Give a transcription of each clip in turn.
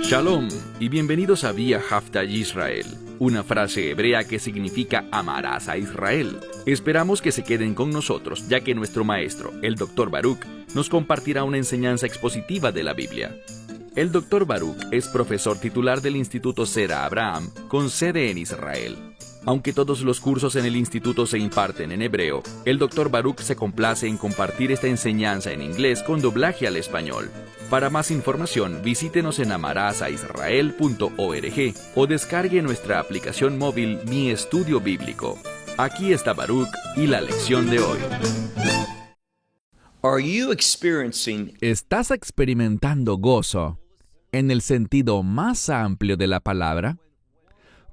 Shalom y bienvenidos a Vía Hafta Yisrael, una frase hebrea que significa amarás a Israel. Esperamos que se queden con nosotros, ya que nuestro maestro, el Dr. Baruch, nos compartirá una enseñanza expositiva de la Biblia. El Dr. Baruch es profesor titular del Instituto Zera Abraham, con sede en Israel. Aunque todos los cursos en el instituto se imparten en hebreo, el Dr. Baruch se complace en compartir esta enseñanza en inglés con doblaje al español. Para más información, visítenos en amarasaisrael.org o descargue nuestra aplicación móvil Mi Estudio Bíblico. Aquí está Baruch y la lección de hoy. ¿Estás experimentando gozo en el sentido más amplio de la palabra?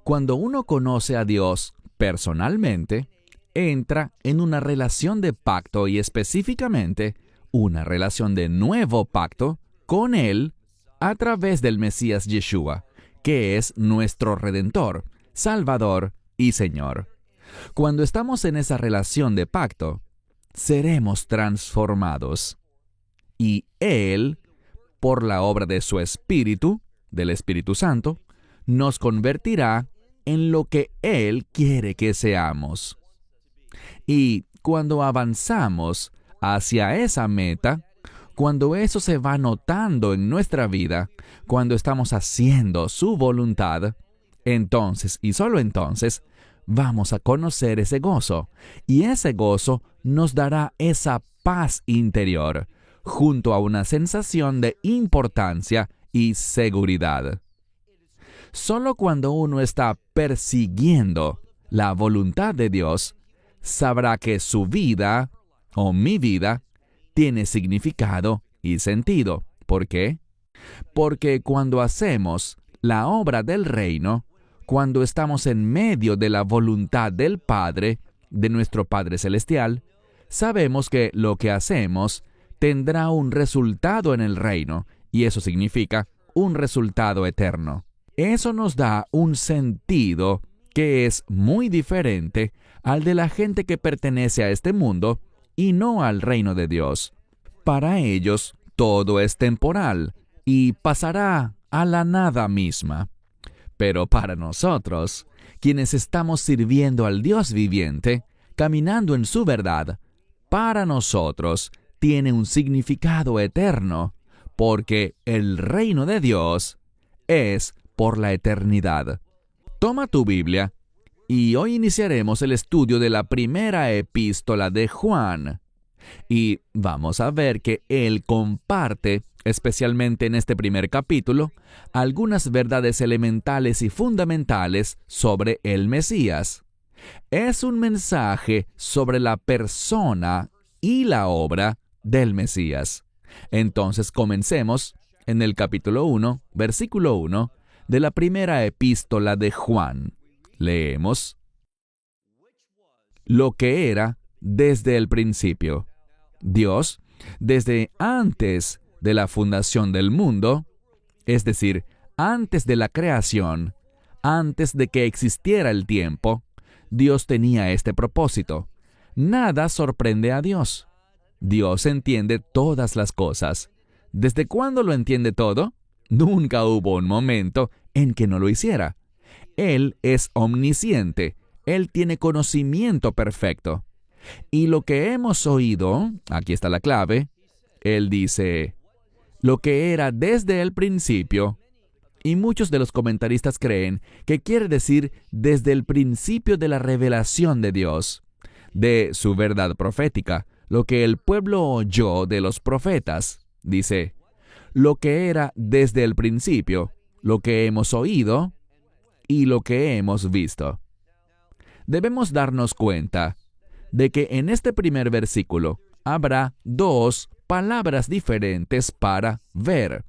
Cuando uno conoce a Dios personalmente, entra en una relación de pacto y específicamente una relación de nuevo pacto con Él a través del Mesías Yeshua, que es nuestro Redentor, Salvador y Señor. Cuando estamos en esa relación de pacto, seremos transformados. Y Él, por la obra de su Espíritu, del Espíritu Santo, nos convertirá en lo que Él quiere que seamos. Y cuando avanzamos hacia esa meta, cuando eso se va notando en nuestra vida, cuando estamos haciendo su voluntad, entonces y solo entonces vamos a conocer ese gozo. Y ese gozo nos dará esa paz interior, junto a una sensación de importancia y seguridad. Solo cuando uno está persiguiendo la voluntad de Dios, sabrá que su vida, o mi vida, tiene significado y sentido. ¿Por qué? Porque cuando hacemos la obra del reino, cuando estamos en medio de la voluntad del Padre, de nuestro Padre Celestial, sabemos que lo que hacemos tendrá un resultado en el reino, y eso significa un resultado eterno. Eso nos da un sentido que es muy diferente al de la gente que pertenece a este mundo y no al reino de Dios. Para ellos, todo es temporal y pasará a la nada misma. Pero para nosotros, quienes estamos sirviendo al Dios viviente, caminando en su verdad, para nosotros tiene un significado eterno, porque el reino de Dios es por la eternidad. Toma tu Biblia y hoy iniciaremos el estudio de la primera epístola de Juan. Y vamos a ver que él comparte, especialmente en este primer capítulo, algunas verdades elementales y fundamentales sobre el Mesías. Es un mensaje sobre la persona y la obra del Mesías. Entonces comencemos en el capítulo 1, versículo 1, de la primera epístola de Juan. Leemos: lo que era desde el principio. Dios, desde antes de la fundación del mundo, es decir, antes de la creación, antes de que existiera el tiempo, Dios tenía este propósito. Nada sorprende a Dios. Dios entiende todas las cosas. ¿Desde cuándo lo entiende todo? Nunca hubo un momento en que no lo hiciera. Él es omnisciente. Él tiene conocimiento perfecto. Y lo que hemos oído, aquí está la clave, Él dice, lo que era desde el principio, y muchos de los comentaristas creen que quiere decir desde el principio de la revelación de Dios, de su verdad profética, lo que el pueblo oyó de los profetas. Dice, lo que era desde el principio, lo que hemos oído y lo que hemos visto. Debemos darnos cuenta de que en este primer versículo habrá dos palabras diferentes para ver,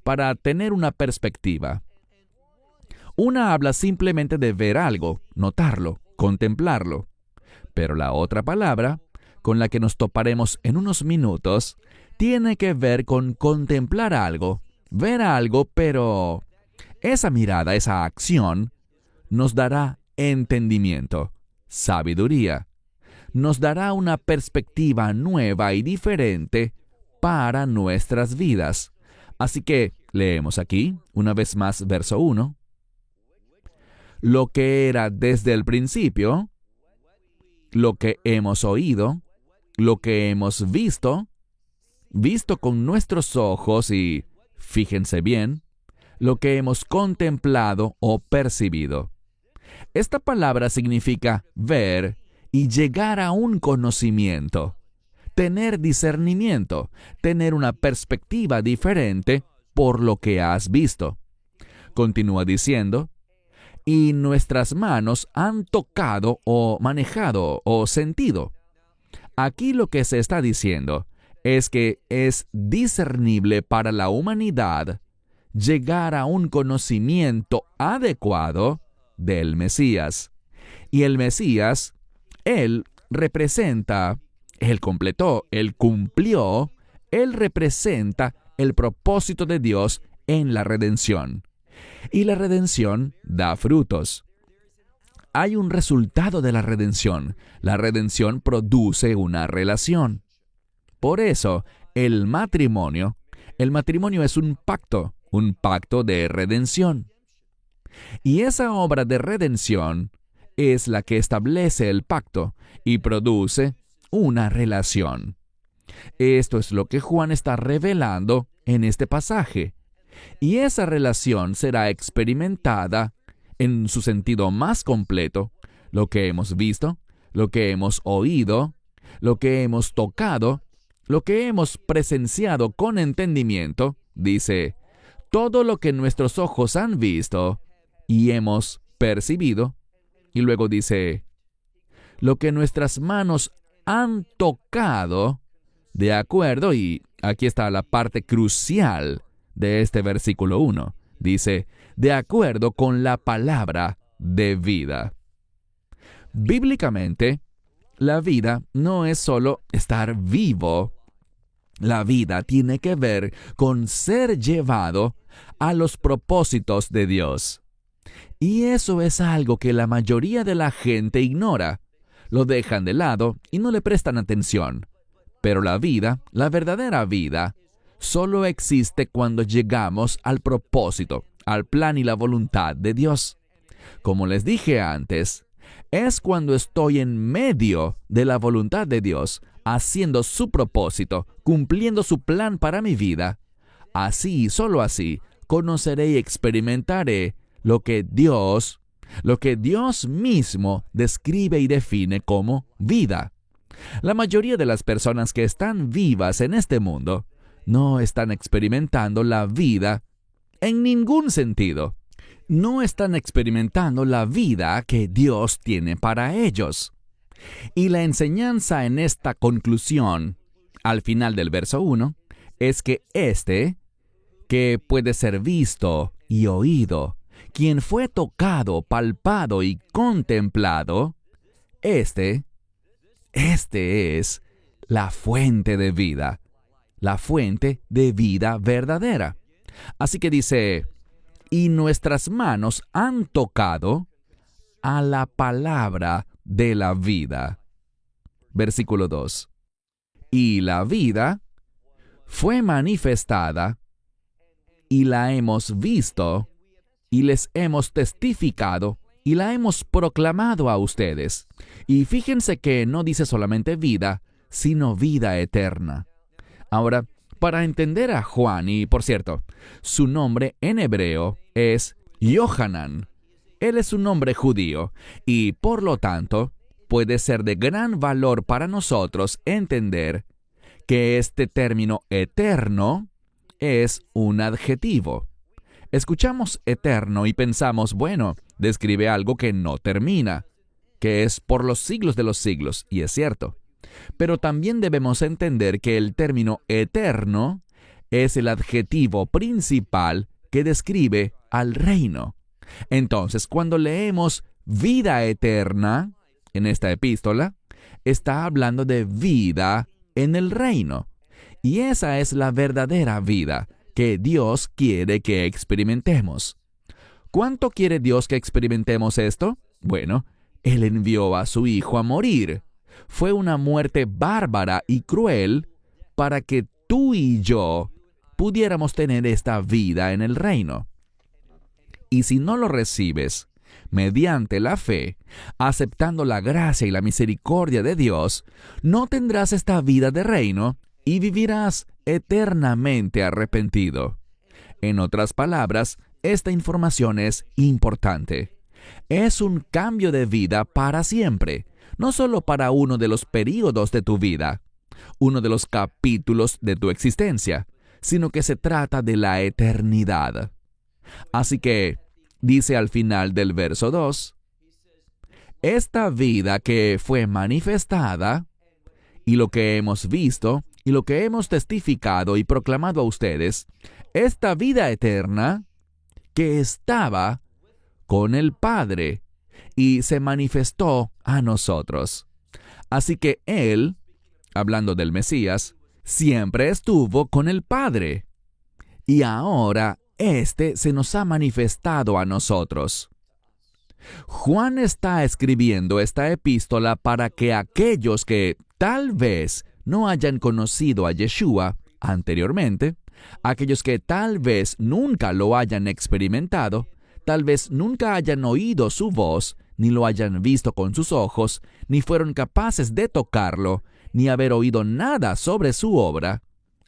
para tener una perspectiva. Una habla simplemente de ver algo, notarlo, contemplarlo. Pero la otra palabra, con la que nos toparemos en unos minutos, tiene que ver con contemplar algo, ver algo, pero esa mirada, esa acción, nos dará entendimiento, sabiduría. nos dará una perspectiva nueva y diferente para nuestras vidas. Así que leemos aquí, una vez más, verso 1. Lo que era desde el principio, lo que hemos oído, lo que hemos visto con nuestros ojos y, fíjense bien, lo que hemos contemplado o percibido. Esta palabra significa ver y llegar a un conocimiento, tener discernimiento, tener una perspectiva diferente por lo que has visto. Continúa diciendo, y nuestras manos han tocado o manejado o sentido. Aquí lo que se está diciendo es que es discernible para la humanidad llegar a un conocimiento adecuado del Mesías. Y el Mesías, Él representa, Él completó, Él cumplió, Él representa el propósito de Dios en la redención. Y la redención da frutos. Hay un resultado de la redención. La redención produce una relación. Por eso, el matrimonio es un pacto de redención. Y esa obra de redención es la que establece el pacto y produce una relación. Esto es lo que Juan está revelando en este pasaje. Y esa relación será experimentada en su sentido más completo, lo que hemos visto, lo que hemos oído, lo que hemos tocado, lo que hemos presenciado con entendimiento, dice, todo lo que nuestros ojos han visto y hemos percibido, y luego dice, lo que nuestras manos han tocado, de acuerdo, y aquí está la parte crucial de este versículo 1, dice, de acuerdo con la palabra de vida. Bíblicamente, la vida no es solo estar vivo. La vida tiene que ver con ser llevado a los propósitos de Dios. Y eso es algo que la mayoría de la gente ignora. Lo dejan de lado y no le prestan atención. Pero la vida, la verdadera vida, solo existe cuando llegamos al propósito, al plan y la voluntad de Dios. Como les dije antes, es cuando estoy en medio de la voluntad de Dios, haciendo su propósito, cumpliendo su plan para mi vida. Así, solo así, conoceré y experimentaré lo que Dios mismo describe y define como vida. La mayoría de las personas que están vivas en este mundo no están experimentando la vida en ningún sentido. No están experimentando la vida que Dios tiene para ellos. Y la enseñanza en esta conclusión, al final del verso 1, es que que puede ser visto y oído, quien fue tocado, palpado y contemplado, este es la fuente de vida, la fuente de vida verdadera. Así que dice, y nuestras manos han tocado a la palabra de la vida. Versículo 2. Y la vida fue manifestada, y la hemos visto, y les hemos testificado, y la hemos proclamado a ustedes. Y fíjense que no dice solamente vida, sino vida eterna. Ahora, para entender a Juan, y por cierto, su nombre en hebreo es Yohanan. Él es un nombre judío, y por lo tanto, puede ser de gran valor para nosotros entender que este término eterno es un adjetivo. Escuchamos eterno y pensamos, bueno, describe algo que no termina, que es por los siglos de los siglos, y es cierto. Pero también debemos entender que el término eterno es el adjetivo principal que describe al reino. Entonces, cuando leemos vida eterna en esta epístola, está hablando de vida en el reino. Y esa es la verdadera vida que Dios quiere que experimentemos. ¿Cuánto quiere Dios que experimentemos esto? Bueno, Él envió a su Hijo a morir. fue una muerte bárbara y cruel para que tú y yo pudiéramos tener esta vida en el reino. Y si no lo recibes mediante la fe, aceptando la gracia y la misericordia de Dios, no tendrás esta vida de reino y vivirás eternamente arrepentido. En otras palabras, esta información es importante. Es un cambio de vida para siempre, no solo para uno de los períodos de tu vida, uno de los capítulos de tu existencia, sino que se trata de la eternidad. Así que, dice al final del verso 2, esta vida que fue manifestada, y lo que hemos visto, y lo que hemos testificado y proclamado a ustedes, esta vida eterna que estaba con el Padre y se manifestó a nosotros. Así que Él, hablando del Mesías, siempre estuvo con el Padre. Y ahora Este se nos ha manifestado a nosotros. Juan está escribiendo esta epístola para que aquellos que tal vez no hayan conocido a Yeshua anteriormente, aquellos que tal vez nunca lo hayan experimentado, tal vez nunca hayan oído su voz, ni lo hayan visto con sus ojos, ni fueron capaces de tocarlo, ni haber oído nada sobre su obra,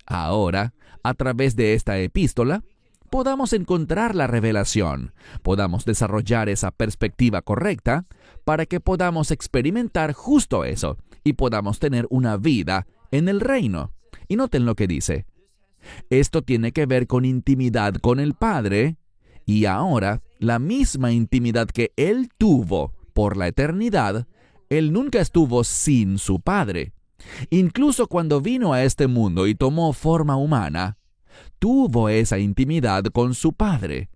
ahora, a través de esta epístola, podamos encontrar la revelación, podamos desarrollar esa perspectiva correcta para que podamos experimentar justo eso y podamos tener una vida en el reino. Y noten lo que dice. Esto tiene que ver con intimidad con el Padre y ahora la misma intimidad que Él tuvo por la eternidad, Él nunca estuvo sin su Padre. Incluso cuando vino a este mundo y tomó forma humana, tuvo esa intimidad con su Padre,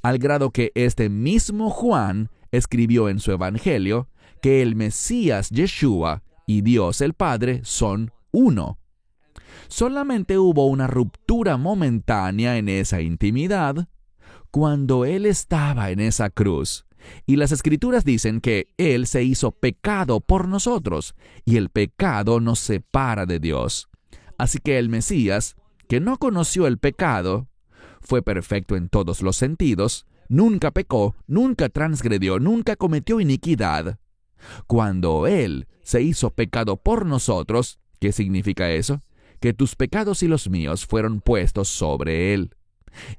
al grado que este mismo Juan escribió en su Evangelio que el Mesías Yeshua y Dios el Padre son uno. Solamente hubo una ruptura momentánea en esa intimidad cuando Él estaba en esa cruz. Y las Escrituras dicen que Él se hizo pecado por nosotros, y el pecado nos separa de Dios. Así que el Mesías, que no conoció el pecado, fue perfecto en todos los sentidos, nunca pecó, nunca transgredió, nunca cometió iniquidad. Cuando Él se hizo pecado por nosotros, ¿qué significa eso? Que tus pecados y los míos fueron puestos sobre Él.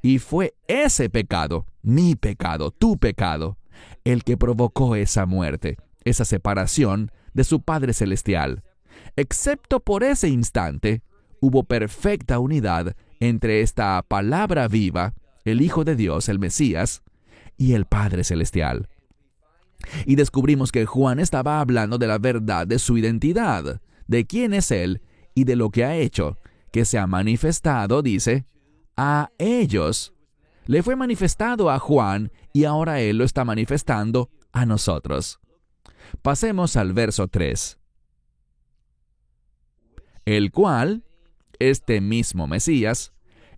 Y fue ese pecado, mi pecado, tu pecado, el que provocó esa muerte, esa separación de su Padre Celestial. Excepto por ese instante, hubo perfecta unidad entre esta palabra viva, el Hijo de Dios, el Mesías, y el Padre Celestial. Y descubrimos que Juan estaba hablando de la verdad de su identidad, de quién es Él y de lo que ha hecho, que se ha manifestado, dice, a ellos. Le fue manifestado a Juan y ahora Él lo está manifestando a nosotros. Pasemos al verso 3. El cual, este mismo Mesías,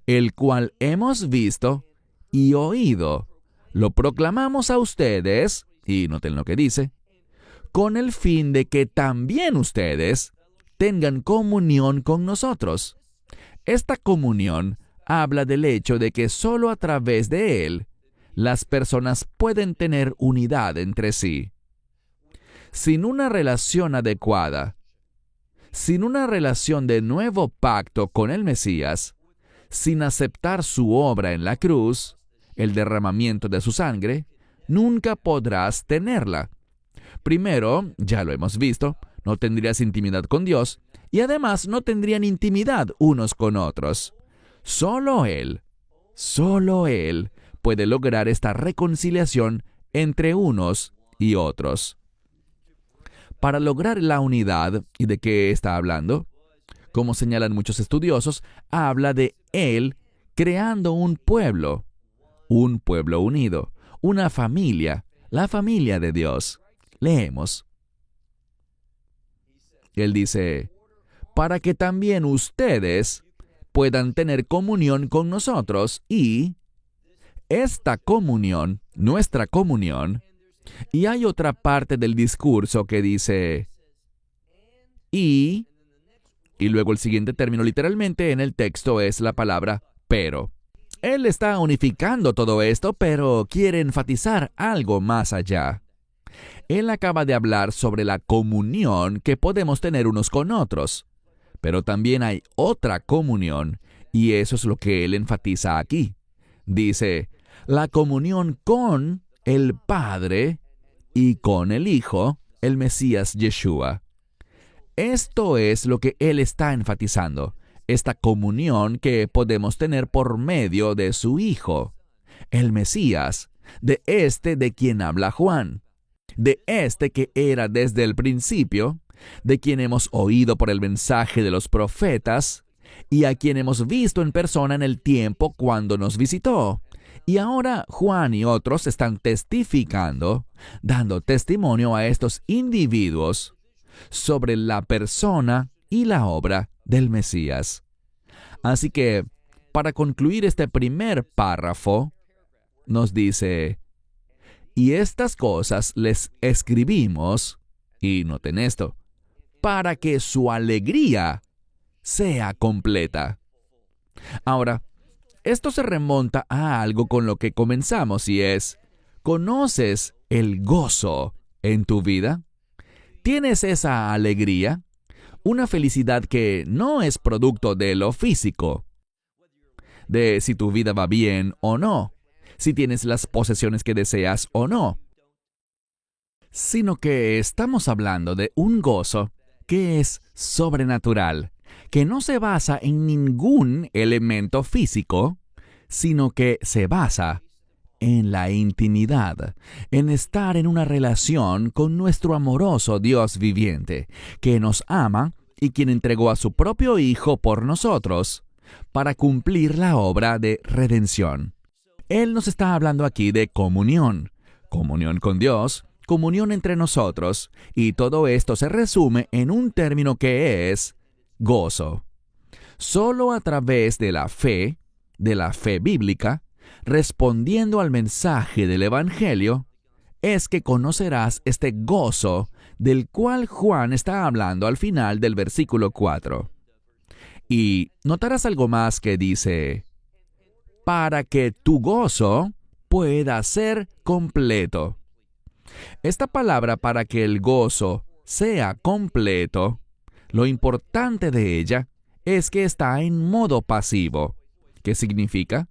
el cual hemos visto y oído, lo proclamamos a ustedes, y noten lo que dice, con el fin de que también ustedes tengan comunión con nosotros. Esta comunión habla del hecho de que solo a través de Él las personas pueden tener unidad entre sí. Sin una relación adecuada, sin una relación de nuevo pacto con el Mesías, sin aceptar su obra en la cruz, el derramamiento de su sangre, nunca podrás tenerla. Primero, ya lo hemos visto, no tendrías intimidad con Dios y además no tendrían intimidad unos con otros. Solo Él puede lograr esta reconciliación entre unos y otros. Para lograr la unidad, ¿y de qué está hablando? Como señalan muchos estudiosos, habla de Él creando un pueblo unido, una familia, la familia de Dios. Leemos. Él dice, para que también ustedes puedan tener comunión con nosotros y esta comunión, nuestra comunión, y hay otra parte del discurso que dice, y luego el siguiente término literalmente en el texto es la palabra pero. Él está unificando todo esto, pero quiere enfatizar algo más allá. Él acaba de hablar sobre la comunión que podemos tener unos con otros, pero también hay otra comunión, y eso es lo que él enfatiza aquí. Dice, la comunión con el Padre y con el Hijo, el Mesías Yeshua. Esto es lo que él está enfatizando, esta comunión que podemos tener por medio de su Hijo, el Mesías, de quien habla Juan, de que era desde el principio, de quien hemos oído por el mensaje de los profetas, y a quien hemos visto en persona en el tiempo cuando nos visitó. Y ahora Juan y otros están testificando, dando testimonio a estos individuos sobre la persona y la obra del Mesías. Así que, para concluir este primer párrafo, nos dice, y estas cosas les escribimos, y noten esto, para que su alegría sea completa. Ahora, esto se remonta a algo con lo que comenzamos y es, ¿conoces el gozo en tu vida? ¿Tienes esa alegría? Una felicidad que no es producto de lo físico, de si tu vida va bien o no, si tienes las posesiones que deseas o no, sino que estamos hablando de un gozo que es sobrenatural, que no se basa en ningún elemento físico, sino que se basa en la intimidad, en estar en una relación con nuestro amoroso Dios viviente, que nos ama y quien entregó a su propio Hijo por nosotros, para cumplir la obra de redención. Él nos está hablando aquí de comunión con Dios, comunión entre nosotros, y todo esto se resume en un término que es gozo. Solo a través de la fe bíblica, respondiendo al mensaje del Evangelio, es que conocerás este gozo del cual Juan está hablando al final del versículo 4. Y notarás algo más que dice, para que tu gozo pueda ser completo. Esta palabra para que el gozo sea completo, lo importante de ella es que está en modo pasivo. ¿Qué significa?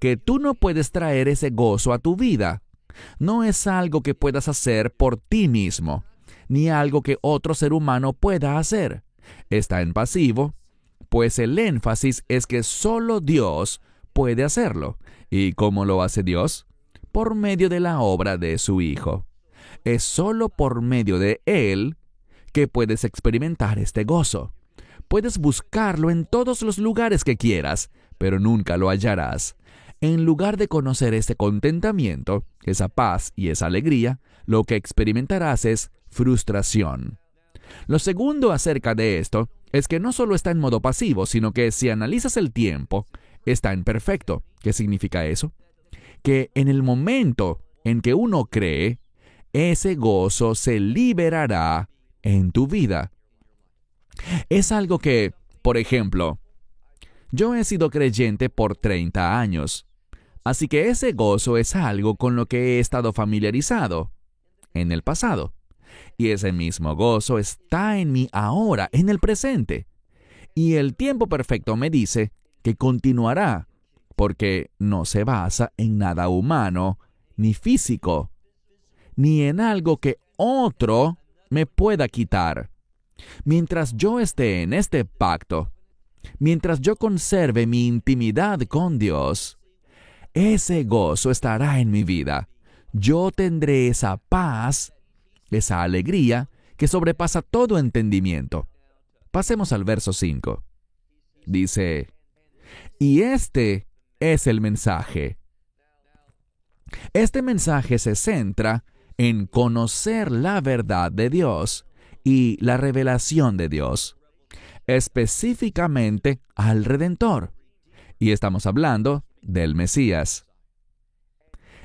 Que tú no puedes traer ese gozo a tu vida. No es algo que puedas hacer por ti mismo, ni algo que otro ser humano pueda hacer. Está en pasivo, pues el énfasis es que solo Dios puede hacerlo. ¿Y cómo lo hace Dios? Por medio de la obra de su Hijo. Es solo por medio de Él que puedes experimentar este gozo. Puedes buscarlo en todos los lugares que quieras, pero nunca lo hallarás. En lugar de conocer ese contentamiento, esa paz y esa alegría, lo que experimentarás es frustración. Lo segundo acerca de esto es que no solo está en modo pasivo, sino que si analizas el tiempo, está en perfecto. ¿Qué significa eso? Que en el momento en que uno cree, ese gozo se liberará en tu vida. Es algo que, por ejemplo, yo he sido creyente por 30 años, así que ese gozo es algo con lo que he estado familiarizado en el pasado. Y ese mismo gozo está en mí ahora, en el presente. Y el tiempo perfecto me dice que continuará, porque no se basa en nada humano, ni físico, ni en algo que otro me pueda quitar. Mientras yo esté en este pacto, mientras yo conserve mi intimidad con Dios, ese gozo estará en mi vida. Yo tendré esa paz, esa alegría que sobrepasa todo entendimiento. Pasemos al verso 5. Dice, y este es el mensaje. Este mensaje se centra en conocer la verdad de Dios y la revelación de Dios, específicamente al Redentor. Y estamos hablando del Mesías.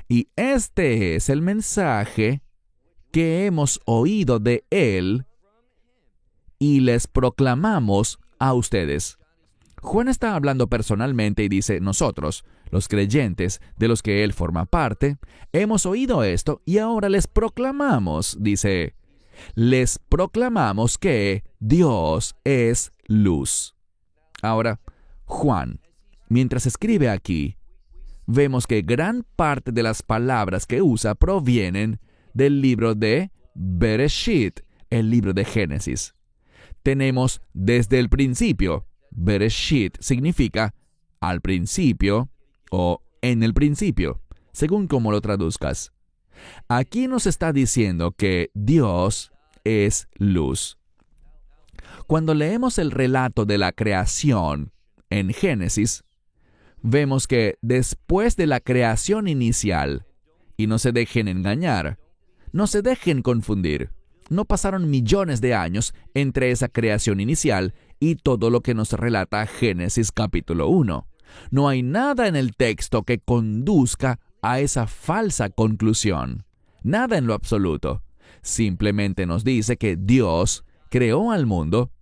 Y este es el mensaje que hemos oído de Él y les proclamamos a ustedes. Juan está hablando personalmente y dice, nosotros, los creyentes de los que él forma parte, hemos oído esto y ahora les proclamamos, dice, les proclamamos que Dios es luz. Ahora, Juan, mientras escribe aquí, vemos que gran parte de las palabras que usa provienen del libro de Bereshit, el libro de Génesis. Tenemos desde el principio. Bereshit significa al principio o en el principio, según como lo traduzcas. Aquí nos está diciendo que Dios es luz. Cuando leemos el relato de la creación en Génesis, vemos que después de la creación inicial, y no se dejen engañar, no se dejen confundir, no pasaron millones de años entre esa creación inicial y todo lo que nos relata Génesis capítulo 1. No hay nada en el texto que conduzca a esa falsa conclusión. Nada en lo absoluto. Simplemente nos dice que Dios creó al mundo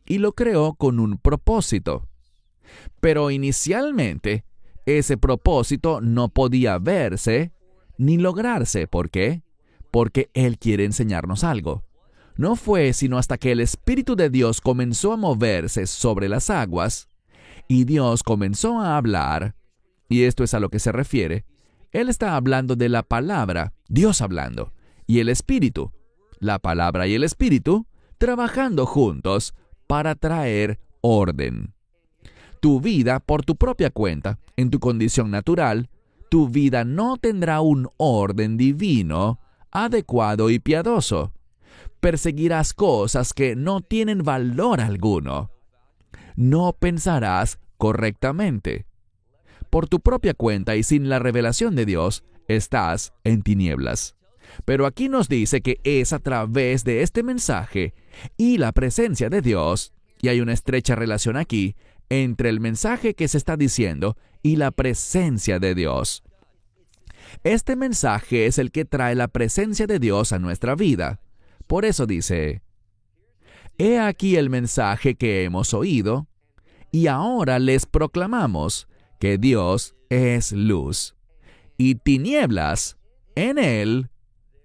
y lo creó con un propósito. Pero inicialmente, ese propósito no podía verse ni lograrse. ¿Por qué? Porque Él quiere enseñarnos algo. No fue sino hasta que el Espíritu de Dios comenzó a moverse sobre las aguas y Dios comenzó a hablar, y esto es a lo que se refiere. Él está hablando de la palabra, Dios hablando, y el Espíritu, la palabra y el Espíritu, trabajando juntos para traer orden. Tu vida, por tu propia cuenta, en tu condición natural, tu vida no tendrá un orden divino, adecuado y piadoso. Perseguirás cosas que no tienen valor alguno. No pensarás correctamente. Por tu propia cuenta y sin la revelación de Dios, estás en tinieblas. Pero aquí nos dice que es a través de este mensaje y la presencia de Dios, y hay una estrecha relación aquí entre el mensaje que se está diciendo y la presencia de Dios. Este mensaje es el que trae la presencia de Dios a nuestra vida. Por eso dice, he aquí el mensaje que hemos oído, y ahora les proclamamos que Dios es luz, y tinieblas en Él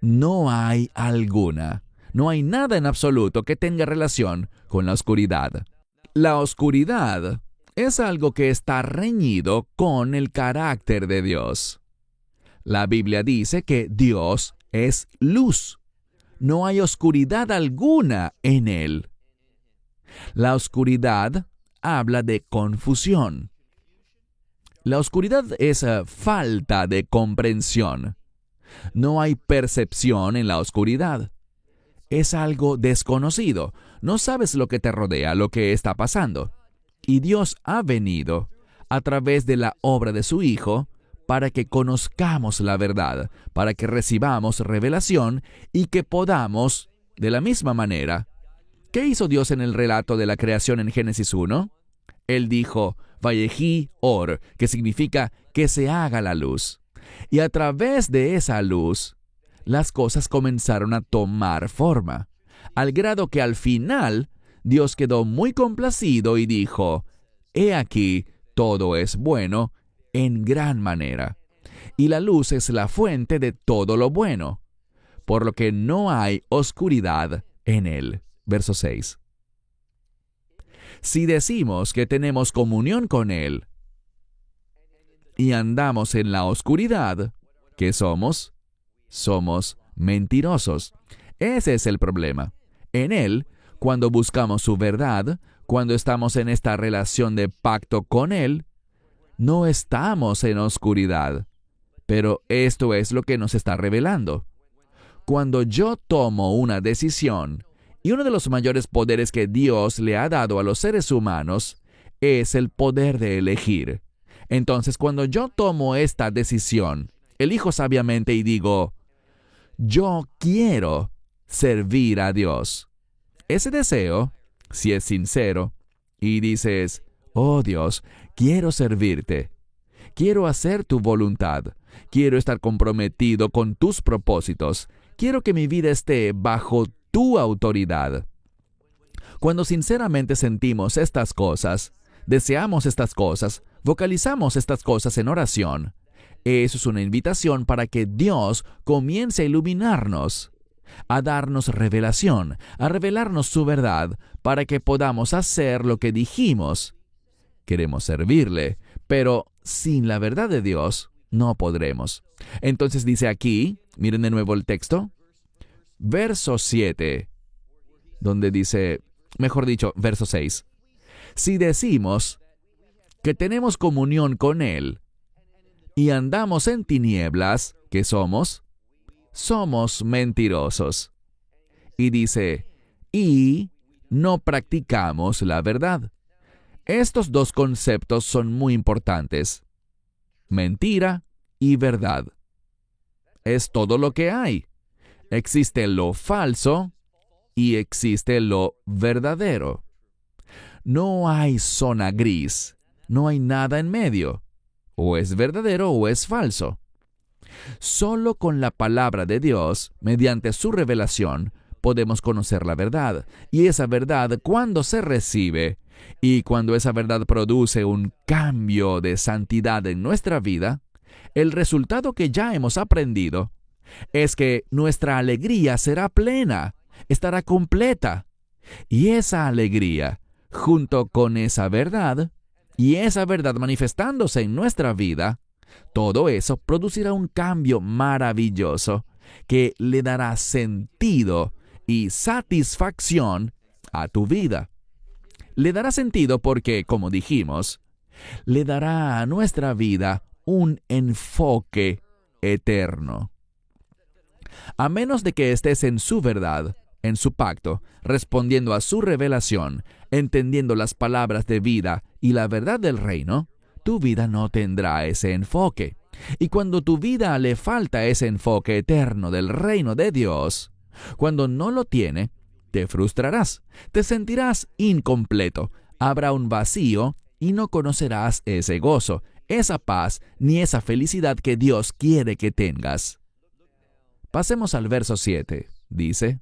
no hay alguna. No hay nada en absoluto que tenga relación con la oscuridad. La oscuridad es algo que está reñido con el carácter de Dios. La Biblia dice que Dios es luz. No hay oscuridad alguna en Él. La oscuridad habla de confusión. La oscuridad es falta de comprensión. No hay percepción en la oscuridad. Es algo desconocido. No sabes lo que te rodea, lo que está pasando. Y Dios ha venido a través de la obra de su Hijo para que conozcamos la verdad, para que recibamos revelación y que podamos, de la misma manera. ¿Qué hizo Dios en el relato de la creación en Génesis 1? Él dijo, Vayehi Or, que significa que se haga la luz. Y a través de esa luz, las cosas comenzaron a tomar forma, al grado que al final Dios quedó muy complacido y dijo, he aquí, todo es bueno en gran manera, y la luz es la fuente de todo lo bueno, por lo que no hay oscuridad en él. Verso 6. Si decimos que tenemos comunión con Él y andamos en la oscuridad, ¿qué somos? Somos mentirosos. Ese es el problema. En Él, cuando buscamos su verdad, cuando estamos en esta relación de pacto con Él, no estamos en oscuridad. Pero esto es lo que nos está revelando. Cuando yo tomo una decisión, y uno de los mayores poderes que Dios le ha dado a los seres humanos es el poder de elegir. Entonces, cuando yo tomo esta decisión, elijo sabiamente y digo, yo quiero servir a Dios. Ese deseo, si es sincero, y dices, oh Dios, quiero servirte, quiero hacer tu voluntad, quiero estar comprometido con tus propósitos, quiero que mi vida esté bajo tu autoridad. Cuando sinceramente sentimos estas cosas, deseamos estas cosas, vocalizamos estas cosas en oración, eso es una invitación para que Dios comience a iluminarnos, a darnos revelación, a revelarnos su verdad, para que podamos hacer lo que dijimos. Queremos servirle, pero sin la verdad de Dios no podremos. Entonces dice aquí, miren de nuevo el texto, verso 7, donde dice, mejor dicho, verso 6. Si decimos que tenemos comunión con Él y andamos en tinieblas, ¿qué somos? Somos mentirosos. Y dice, y no practicamos la verdad. Estos dos conceptos son muy importantes. Mentira y verdad. Es todo lo que hay. Existe lo falso y existe lo verdadero. No hay zona gris. No hay nada en medio. O es verdadero o es falso. Solo con la palabra de Dios, mediante su revelación, podemos conocer la verdad. Y esa verdad, cuando se recibe, y cuando esa verdad produce un cambio de santidad en nuestra vida, el resultado que ya hemos aprendido es que nuestra alegría será plena, estará completa. Y esa alegría, junto con esa verdad, y esa verdad manifestándose en nuestra vida, todo eso producirá un cambio maravilloso que le dará sentido y satisfacción a tu vida. Le dará sentido porque, como dijimos, le dará a nuestra vida un enfoque eterno. A menos de que estés en su verdad, en su pacto, respondiendo a su revelación, entendiendo las palabras de vida y la verdad del reino, tu vida no tendrá ese enfoque. Y cuando tu vida le falta ese enfoque eterno del reino de Dios, cuando no lo tiene, te frustrarás, te sentirás incompleto, habrá un vacío y no conocerás ese gozo, esa paz ni esa felicidad que Dios quiere que tengas. Pasemos al verso 7. Dice,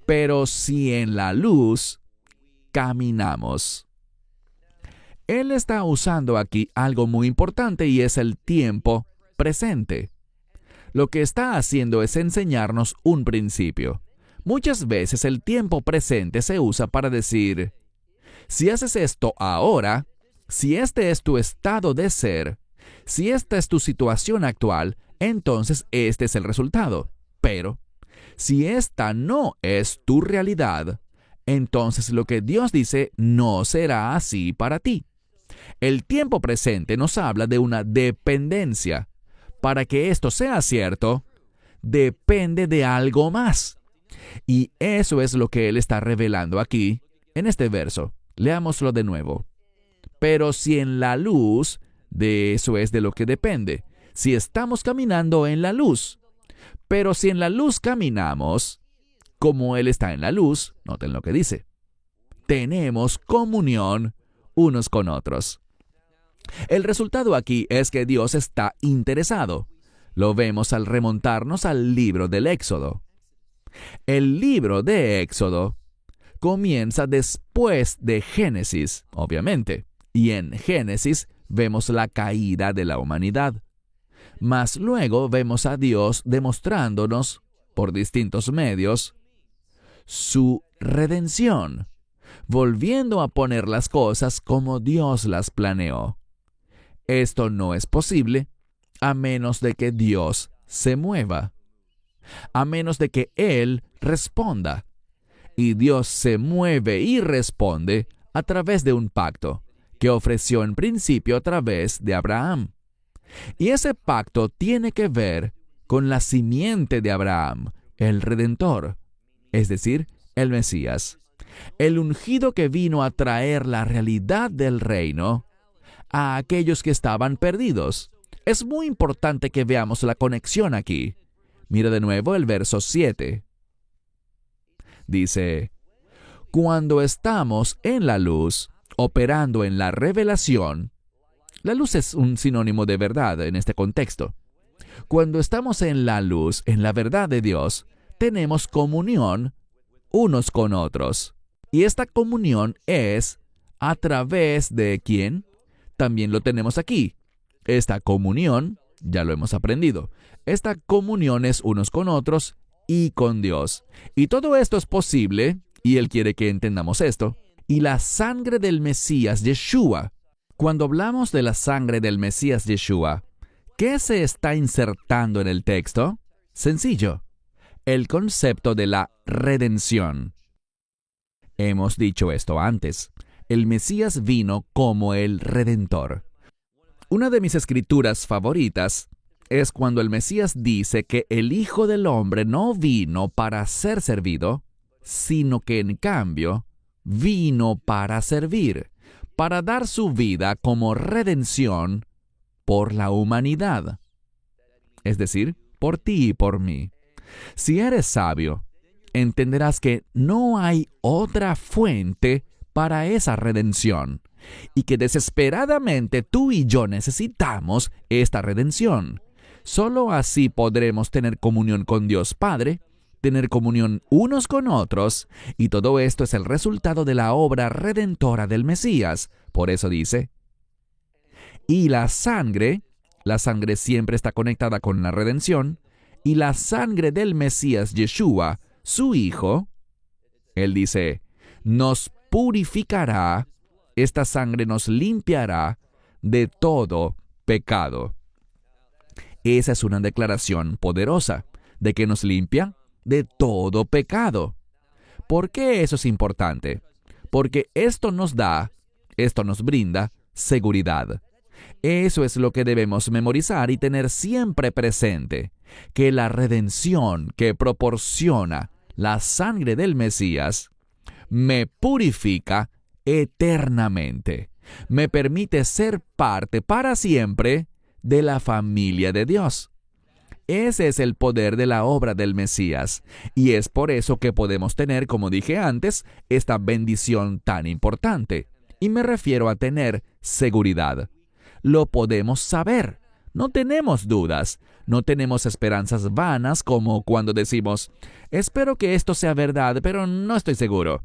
pero si en la luz caminamos. Él está usando aquí algo muy importante y es el tiempo presente. Lo que está haciendo es enseñarnos un principio. Muchas veces el tiempo presente se usa para decir, si haces esto ahora, si este es tu estado de ser, si esta es tu situación actual, entonces este es el resultado. Pero, si esta no es tu realidad, entonces lo que Dios dice no será así para ti. El tiempo presente nos habla de una dependencia. Para que esto sea cierto, depende de algo más. Y eso es lo que Él está revelando aquí, en este verso. Leámoslo de nuevo. Pero si en la luz, de eso es de lo que depende. Si estamos caminando en la luz. Pero si en la luz caminamos, como Él está en la luz, noten lo que dice. Tenemos comunión unos con otros. El resultado aquí es que Dios está interesado. Lo vemos al remontarnos al libro del Éxodo. El libro de Éxodo comienza después de Génesis, obviamente, y en Génesis vemos la caída de la humanidad. Mas luego vemos a Dios demostrándonos, por distintos medios, su redención, volviendo a poner las cosas como Dios las planeó. Esto no es posible a menos de que Dios se mueva, a menos de que Él responda. Y Dios se mueve y responde a través de un pacto que ofreció en principio a través de Abraham. Y ese pacto tiene que ver con la simiente de Abraham, el Redentor, es decir, el Mesías, el ungido que vino a traer la realidad del reino a aquellos que estaban perdidos. Es muy importante que veamos la conexión aquí. Mira de nuevo el verso 7. Dice, cuando estamos en la luz, operando en la revelación, la luz es un sinónimo de verdad en este contexto. Cuando estamos en la luz, en la verdad de Dios, tenemos comunión unos con otros. Y esta comunión es a través de ¿quién? También lo tenemos aquí. Esta comunión, ya lo hemos aprendido, esta comunión es unos con otros y con Dios. Y todo esto es posible, y Él quiere que entendamos esto, y la sangre del Mesías Yeshua. Cuando hablamos de la sangre del Mesías Yeshua, ¿qué se está insertando en el texto? Sencillo, el concepto de la redención. Hemos dicho esto antes. El Mesías vino como el Redentor. Una de mis escrituras favoritas es cuando el Mesías dice que el Hijo del Hombre no vino para ser servido, sino que en cambio vino para servir, para dar su vida como redención por la humanidad. Es decir, por ti y por mí. Si eres sabio, entenderás que no hay otra fuente para esa redención, y que desesperadamente tú y yo necesitamos esta redención. Solo así podremos tener comunión con Dios Padre, tener comunión unos con otros, y todo esto es el resultado de la obra redentora del Mesías. Por eso dice, y la sangre siempre está conectada con la redención, y la sangre del Mesías Yeshua, su Hijo, Él dice, nos purificará, esta sangre nos limpiará de todo pecado. Esa es una declaración poderosa, de que nos limpia de todo pecado. ¿Por qué eso es importante? Porque esto nos brinda seguridad. Eso es lo que debemos memorizar y tener siempre presente, que la redención que proporciona la sangre del Mesías me purifica eternamente. Me permite ser parte para siempre de la familia de Dios. Ese es el poder de la obra del Mesías, y es por eso que podemos tener, como dije antes, esta bendición tan importante. Y me refiero a tener seguridad. Lo podemos saber. No tenemos dudas. No tenemos esperanzas vanas como cuando decimos, espero que esto sea verdad, pero no estoy seguro.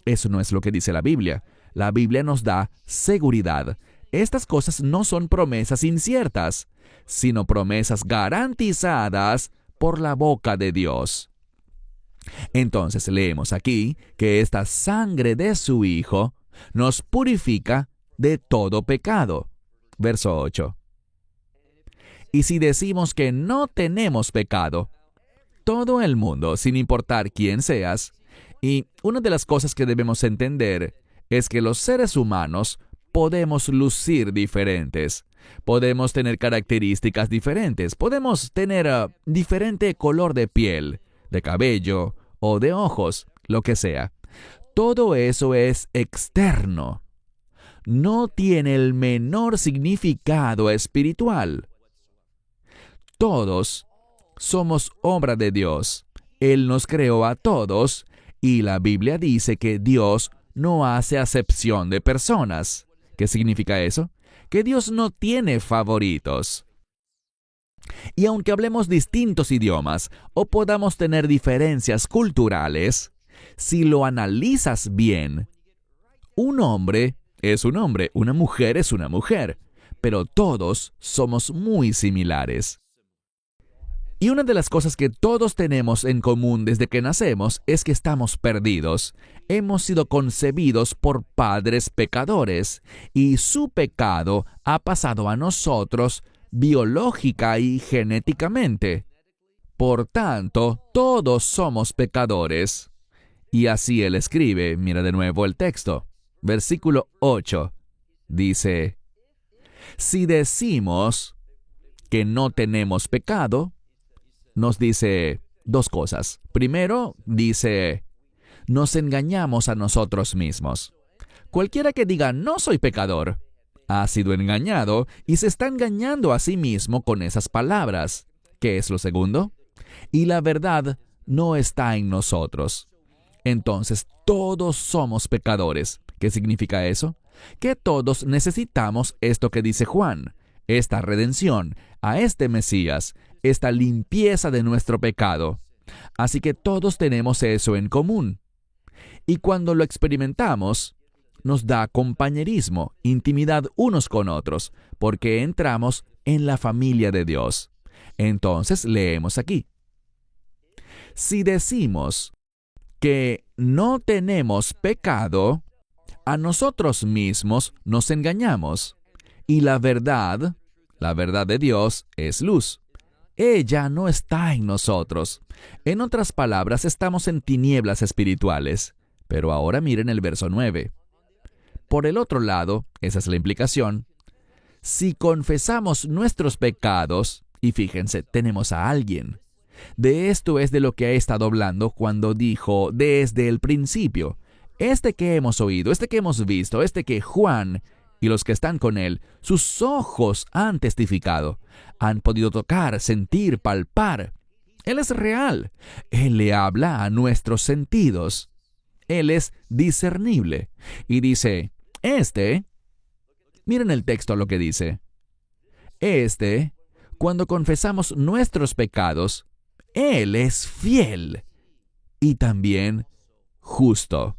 Eso no es lo que dice la Biblia. La Biblia nos da seguridad. Estas cosas no son promesas inciertas, sino promesas garantizadas por la boca de Dios. Entonces leemos aquí que esta sangre de su Hijo nos purifica de todo pecado. Verso 8. Y si decimos que no tenemos pecado, todo el mundo, sin importar quién seas, y una de las cosas que debemos entender es que los seres humanos podemos lucir diferentes, podemos tener características diferentes, podemos tener diferente color de piel, de cabello o de ojos, lo que sea. Todo eso es externo. No tiene el menor significado espiritual. Todos somos obra de Dios. Él nos creó a todos, y la Biblia dice que Dios no hace acepción de personas. ¿Qué significa eso? Que Dios no tiene favoritos. Y aunque hablemos distintos idiomas o podamos tener diferencias culturales, si lo analizas bien, un hombre es un hombre, una mujer es una mujer, pero todos somos muy similares. Y una de las cosas que todos tenemos en común desde que nacemos es que estamos perdidos. Hemos sido concebidos por padres pecadores, y su pecado ha pasado a nosotros biológica y genéticamente. Por tanto, todos somos pecadores. Y así él escribe, mira de nuevo el texto, versículo 8, dice, si decimos que no tenemos pecado, nos dice dos cosas. Primero, dice, nos engañamos a nosotros mismos. Cualquiera que diga no soy pecador, ha sido engañado y se está engañando a sí mismo con esas palabras. ¿Qué es lo segundo? Y la verdad no está en nosotros. Entonces, todos somos pecadores. ¿Qué significa eso? Que todos necesitamos esto que dice Juan, esta redención, a este Mesías, esta limpieza de nuestro pecado. Así que todos tenemos eso en común. Y cuando lo experimentamos, nos da compañerismo, intimidad unos con otros, porque entramos en la familia de Dios. Entonces leemos aquí: si decimos que no tenemos pecado, a nosotros mismos nos engañamos, y la verdad de Dios es luz. Ella no está en nosotros. En otras palabras, estamos en tinieblas espirituales. Pero ahora miren el verso 9. Por el otro lado, esa es la implicación, si confesamos nuestros pecados, y fíjense, tenemos a alguien. De esto es de lo que ha estado hablando cuando dijo desde el principio. Este que hemos oído, este que hemos visto, este que Juan y los que están con él, sus ojos han testificado, han podido tocar, sentir, palpar. Él es real. Él le habla a nuestros sentidos. Él es discernible. Y dice, miren el texto lo que dice. Cuando confesamos nuestros pecados, Él es fiel y también justo.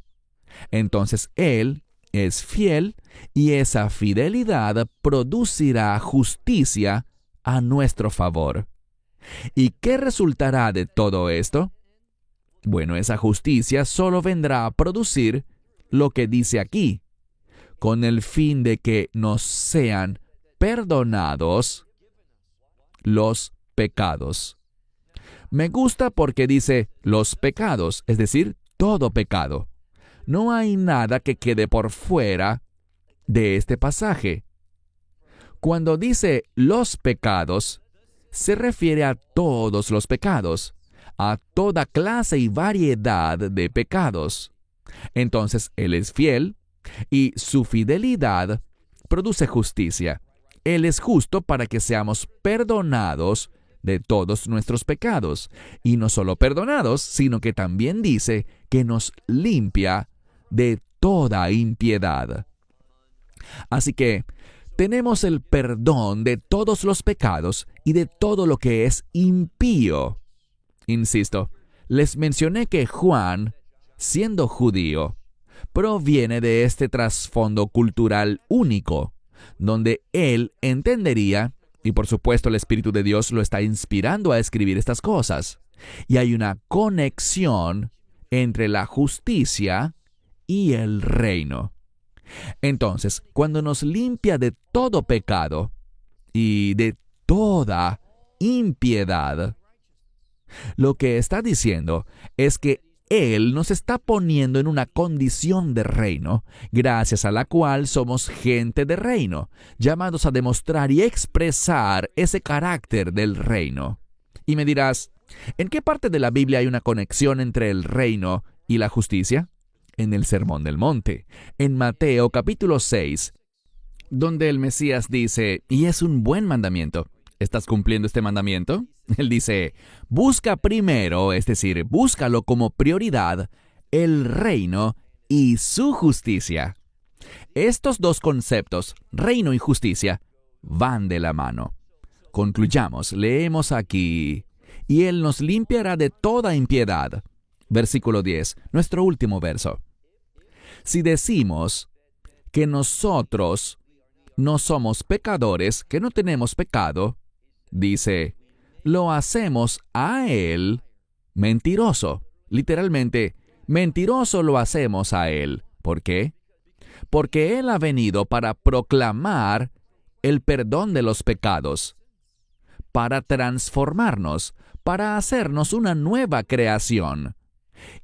Entonces Él es fiel y esa fidelidad producirá justicia a nuestro favor. ¿Y qué resultará de todo esto? Bueno, esa justicia solo vendrá a producir lo que dice aquí, con el fin de que nos sean perdonados los pecados. Me gusta porque dice los pecados, es decir, todo pecado. No hay nada que quede por fuera de este pasaje. Cuando dice los pecados, se refiere a todos los pecados, a toda clase y variedad de pecados. Entonces, Él es fiel y su fidelidad produce justicia. Él es justo para que seamos perdonados de todos nuestros pecados. Y no solo perdonados, sino que también dice que nos limpia de toda impiedad. Así que tenemos el perdón de todos los pecados y de todo lo que es impío. Insisto, les mencioné que Juan, siendo judío, proviene de este trasfondo cultural único, donde él entendería, y por supuesto el Espíritu de Dios lo está inspirando a escribir estas cosas, y hay una conexión entre la justicia y el reino. Entonces, cuando nos limpia de todo pecado y de toda impiedad, lo que está diciendo es que Él nos está poniendo en una condición de reino, gracias a la cual somos gente de reino, llamados a demostrar y expresar ese carácter del reino. Y me dirás, ¿en qué parte de la Biblia hay una conexión entre el reino y la justicia? En el Sermón del Monte, en Mateo capítulo 6, donde el Mesías dice, y es un buen mandamiento. ¿Estás cumpliendo este mandamiento? Él dice, busca primero, es decir, búscalo como prioridad, el reino y su justicia. Estos dos conceptos, reino y justicia, van de la mano. Concluyamos, leemos aquí, y Él nos limpiará de toda impiedad. Versículo 10, nuestro último verso. Si decimos que nosotros no somos pecadores, que no tenemos pecado, dice, lo hacemos a Él mentiroso. Literalmente, mentiroso lo hacemos a Él. ¿Por qué? Porque Él ha venido para proclamar el perdón de los pecados, para transformarnos, para hacernos una nueva creación.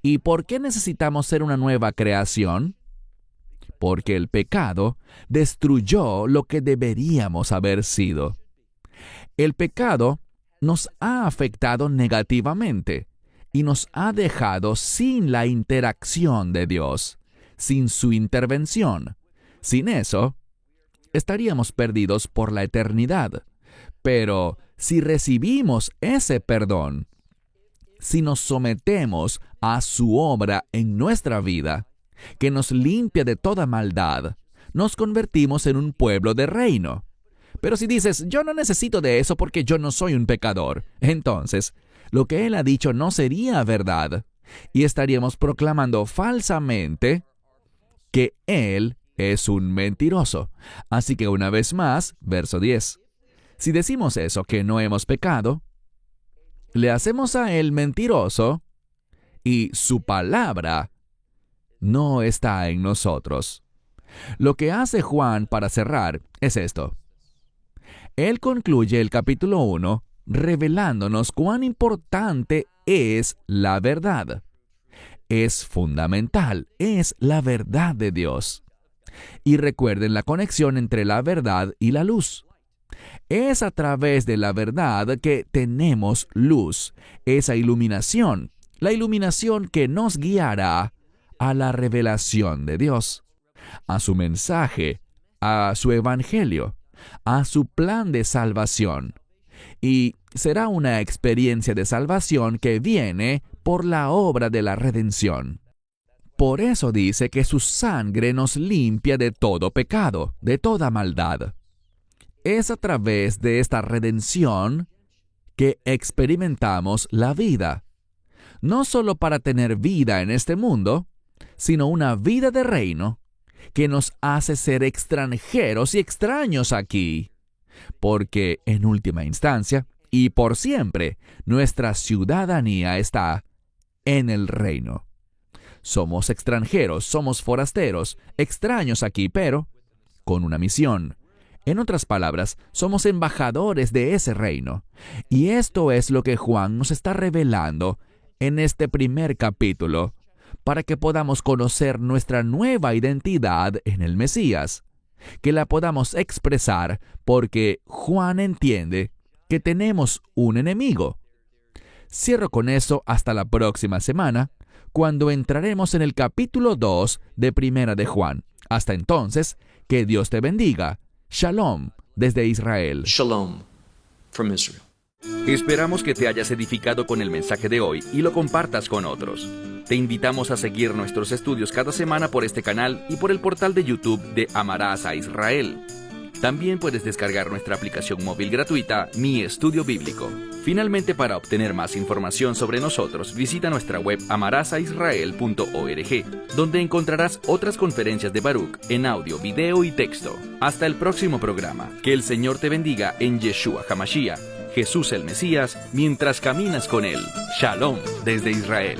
¿Y por qué necesitamos ser una nueva creación? Porque el pecado destruyó lo que deberíamos haber sido. El pecado nos ha afectado negativamente y nos ha dejado sin la interacción de Dios, sin su intervención. Sin eso, estaríamos perdidos por la eternidad. Pero si recibimos ese perdón, si nos sometemos a su obra en nuestra vida, que nos limpia de toda maldad, nos convertimos en un pueblo de reino. Pero si dices, yo no necesito de eso porque yo no soy un pecador, entonces, lo que Él ha dicho no sería verdad. y estaríamos proclamando falsamente que Él es un mentiroso. Así que una vez más, verso 10. Si decimos eso, que no hemos pecado, le hacemos a Él mentiroso y su palabra no está en nosotros. Lo que hace Juan para cerrar es esto. Él concluye el capítulo 1 revelándonos cuán importante es la verdad. Es fundamental, es la verdad de Dios. Y recuerden la conexión entre la verdad y la luz. Es a través de la verdad que tenemos luz, esa iluminación, la iluminación que nos guiará a la revelación de Dios, a su mensaje, a su evangelio, a su plan de salvación. Y será una experiencia de salvación que viene por la obra de la redención. Por eso dice que su sangre nos limpia de todo pecado, de toda maldad. Es a través de esta redención que experimentamos la vida, no solo para tener vida en este mundo, sino una vida de reino que nos hace ser extranjeros y extraños aquí, porque en última instancia y por siempre nuestra ciudadanía está en el reino. Somos extranjeros, somos forasteros, extraños aquí, pero con una misión. En otras palabras, somos embajadores de ese reino. Y esto es lo que Juan nos está revelando en este primer capítulo, para que podamos conocer nuestra nueva identidad en el Mesías, que la podamos expresar porque Juan entiende que tenemos un enemigo. Cierro con eso hasta la próxima semana, cuando entraremos en el capítulo 2 de Primera de Juan. Hasta entonces, que Dios te bendiga. Shalom desde Israel. Shalom from Israel. Esperamos que te hayas edificado con el mensaje de hoy y lo compartas con otros. Te invitamos a seguir nuestros estudios cada semana por este canal y por el portal de YouTube de Amarás a Israel. También puedes descargar nuestra aplicación móvil gratuita, Mi Estudio Bíblico. Finalmente, para obtener más información sobre nosotros, visita nuestra web amarasaisrael.org, donde encontrarás otras conferencias de Baruch en audio, video y texto. Hasta el próximo programa. Que el Señor te bendiga en Yeshua HaMashiach, Jesús el Mesías, mientras caminas con Él. Shalom desde Israel.